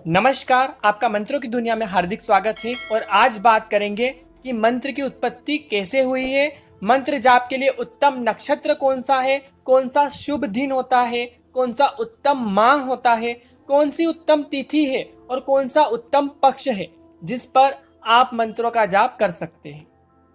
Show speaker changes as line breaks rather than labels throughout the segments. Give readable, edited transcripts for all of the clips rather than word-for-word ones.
नमस्कार, आपका मंत्रों की दुनिया में हार्दिक स्वागत है। और आज बात करेंगे कि मंत्र की उत्पत्ति कैसे हुई है, मंत्र जाप के लिए उत्तम नक्षत्र कौन सा है, कौन सा शुभ दिन होता है, कौन सा उत्तम माह होता है, कौन सी उत्तम तिथि है और कौन सा उत्तम पक्ष है जिस पर आप मंत्रों का जाप कर सकते हैं।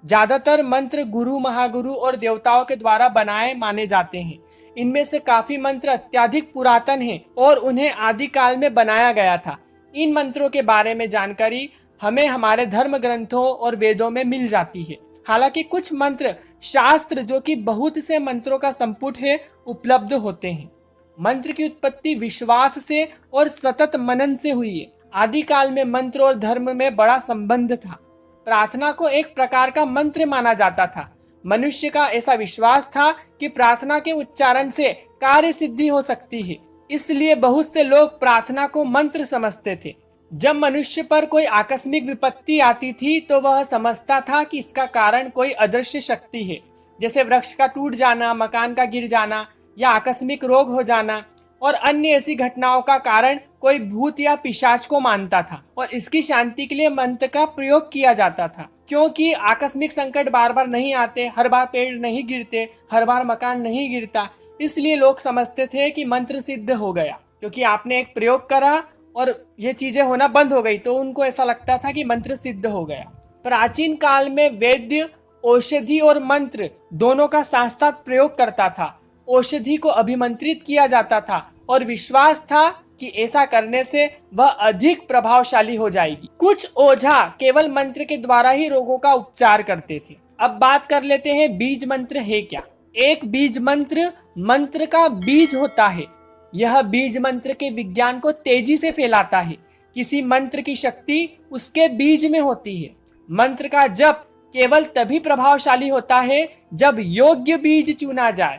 ज्यादातर मंत्र गुरु, महागुरु और देवताओं के द्वारा बनाए माने जाते हैं। इनमें से काफी मंत्र अत्यधिक पुरातन हैं और उन्हें आदि काल में बनाया गया था। इन मंत्रों के बारे में जानकारी हमें हमारे धर्म ग्रंथों और वेदों में मिल जाती है। हालांकि कुछ मंत्र शास्त्र, जो कि बहुत से मंत्रों का संपुट है, उपलब्ध होते हैं। मंत्र की उत्पत्ति विश्वास से और सतत मनन से हुई है। आदि काल में मंत्र और धर्म में बड़ा संबंध था। प्रार्थना को एक प्रकार का मंत्र माना जाता था। मनुष्य का ऐसा विश्वास था कि प्रार्थना के उच्चारण से कार्य सिद्धि हो सकती है, इसलिए बहुत से लोग प्रार्थना को मंत्र समझते थे। जब मनुष्य पर कोई आकस्मिक विपत्ति आती थी तो वह समझता था कि इसका कारण कोई अदृश्य शक्ति है, जैसे वृक्ष का टूट जाना, मकान का गिर जाना या आकस्मिक रोग हो जाना। और अन्य ऐसी घटनाओं का कारण कोई भूत या पिशाच को मानता था और इसकी शांति के लिए मंत्र का प्रयोग किया जाता था। क्योंकि आकस्मिक संकट बार बार नहीं आते, हर बार पेड़ नहीं गिरते, हर बार मकान नहीं गिरता, इसलिए लोग समझते थे कि मंत्र सिद्ध हो गया। क्योंकि आपने एक प्रयोग करा और ये चीजें होना बंद हो गई, तो उनको ऐसा लगता था कि मंत्र सिद्ध हो गया। प्राचीन काल में वैद्य औषधि और मंत्र दोनों का साथ साथ प्रयोग करता था। औषधि को अभिमंत्रित किया जाता था और विश्वास था कि ऐसा करने से वह अधिक प्रभावशाली हो जाएगी। कुछ ओझा केवल मंत्र के द्वारा ही रोगों का उपचार करते थे। अब बात कर लेते हैं बीज मंत्र है क्या। एक बीज मंत्र मंत्र का बीज होता है। यह बीज मंत्र के विज्ञान को तेजी से फैलाता है। किसी मंत्र की शक्ति उसके बीज में होती है। मंत्र का जप केवल तभी प्रभावशाली होता है जब योग्य बीज चुना जाए।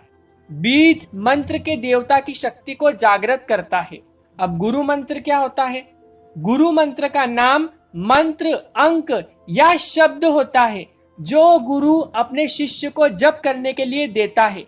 बीज मंत्र के देवता की शक्ति को जागृत करता है। अब गुरु मंत्र क्या होता है? गुरु मंत्र का नाम मंत्र, अंक या शब्द होता है जो गुरु अपने शिष्य को जप करने के लिए देता है।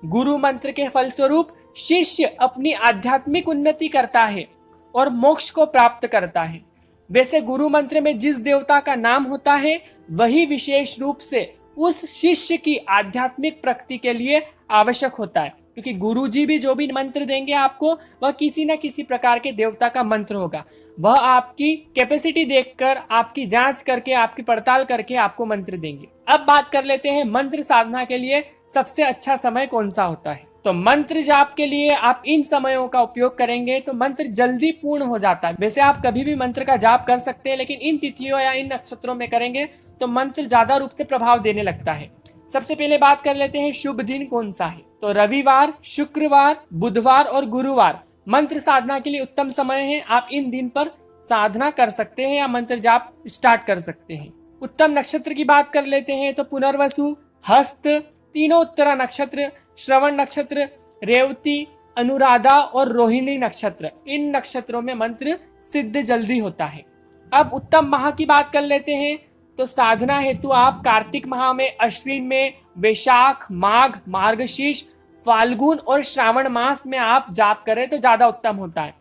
गुरु मंत्र के फलस्वरूप शिष्य अपनी आध्यात्मिक उन्नति करता है और मोक्ष को प्राप्त करता है। वैसे गुरु मंत्र में जिस देवता का नाम होता है वही विशेष रूप से उस शिष्य की आध्यात्मिक प्रगति के लिए आवश्यक होता है। क्योंकि गुरुजी भी जो भी मंत्र देंगे आपको, वह किसी न किसी प्रकार के देवता का मंत्र होगा। वह आपकी कैपेसिटी देखकर, आपकी जांच करके, आपकी पड़ताल करके आपको मंत्र देंगे। अब बात कर लेते हैं मंत्र साधना के लिए सबसे अच्छा समय कौन सा होता है। तो मंत्र जाप के लिए आप इन समयों का उपयोग करेंगे तो मंत्र जल्दी पूर्ण हो जाता है। वैसे आप कभी भी मंत्र का जाप कर सकते हैं, लेकिन इन तिथियों या इन नक्षत्रों में करेंगे तो मंत्र ज्यादा रूप से प्रभाव देने लगता है। सबसे पहले बात कर लेते हैं शुभ दिन कौन सा है। तो रविवार, शुक्रवार, बुधवार और गुरुवार मंत्र साधना के लिए उत्तम समय है। आप इन दिन पर साधना कर सकते हैं या मंत्र जाप स्टार्ट कर सकते हैं। उत्तम नक्षत्र की बात कर लेते हैं तो पुनर्वसु, हस्त, तीनों उत्तरा नक्षत्र, श्रवण नक्षत्र, रेवती, अनुराधा और रोहिणी नक्षत्र, इन नक्षत्रों में मंत्र सिद्ध जल्दी होता है। अब उत्तम माह की बात कर लेते हैं तो साधना हेतु आप कार्तिक माह में, अश्विन में, वैशाख, माघ, मार्गशीर्ष, फाल्गुन और श्रावण मास में आप जाप करें तो ज्यादा उत्तम होता है।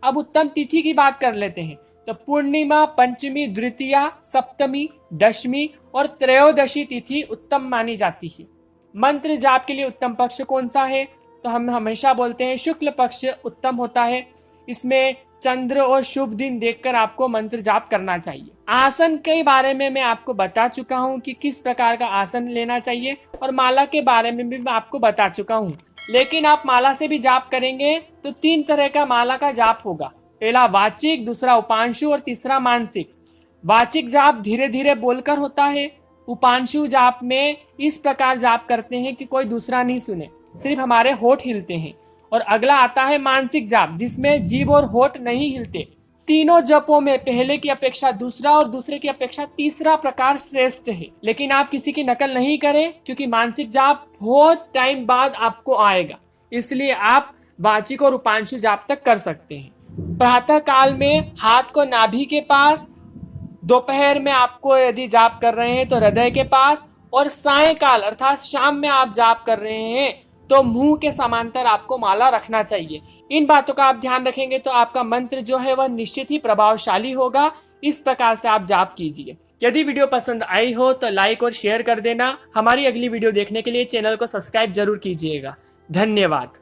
अब उत्तम तिथि की बात कर लेते हैं तो पूर्णिमा, पंचमी, द्वितीया, सप्तमी, दशमी और त्रयोदशी तिथि उत्तम मानी जाती है। मंत्र जाप के लिए उत्तम पक्ष कौन सा है? तो हम हमेशा बोलते हैं शुक्ल पक्ष उत्तम होता है। इसमें चंद्र और शुभ दिन देखकर आपको मंत्र जाप करना चाहिए। आसन के बारे में मैं आपको बता चुका हूँ कि किस प्रकार का आसन लेना चाहिए, और माला के बारे में भी मैं आपको बता चुका हूँ। लेकिन आप माला से भी जाप करेंगे तो 3 तरह का माला का जाप होगा। पहला वाचिक, दूसरा उपांशु और तीसरा मानसिक। वाचिक जाप धीरे धीरे बोलकर होता है। उपांशु जाप में इस प्रकार जाप करते हैं कि कोई दूसरा नहीं सुने, सिर्फ हमारे होठ हिलते हैं। और अगला आता है मानसिक जाप, जिसमें जीभ और होठ नहीं हिलते। तीनों जपों में पहले की अपेक्षा दूसरा और दूसरे की अपेक्षा तीसरा प्रकार श्रेष्ठ है। लेकिन आप किसी की नकल नहीं करें, क्योंकि मानसिक जाप बहुत टाइम बाद आपको आएगा, इसलिए आप वाचिक और उपांशु जाप तक कर सकते हैं। प्रातः काल में हाथ को नाभि के पास, दोपहर में आपको यदि जाप कर रहे हैं तो हृदय के पास, और सायंकाल अर्थात शाम में आप जाप कर रहे हैं तो मुंह के समांतर आपको माला रखना चाहिए। इन बातों का आप ध्यान रखेंगे तो आपका मंत्र जो है वह निश्चित ही प्रभावशाली होगा। इस प्रकार से आप जाप कीजिए। यदि वीडियो पसंद आई हो तो लाइक और शेयर कर देना। हमारी अगली वीडियो देखने के लिए चैनल को सब्सक्राइब जरूर कीजिएगा। धन्यवाद।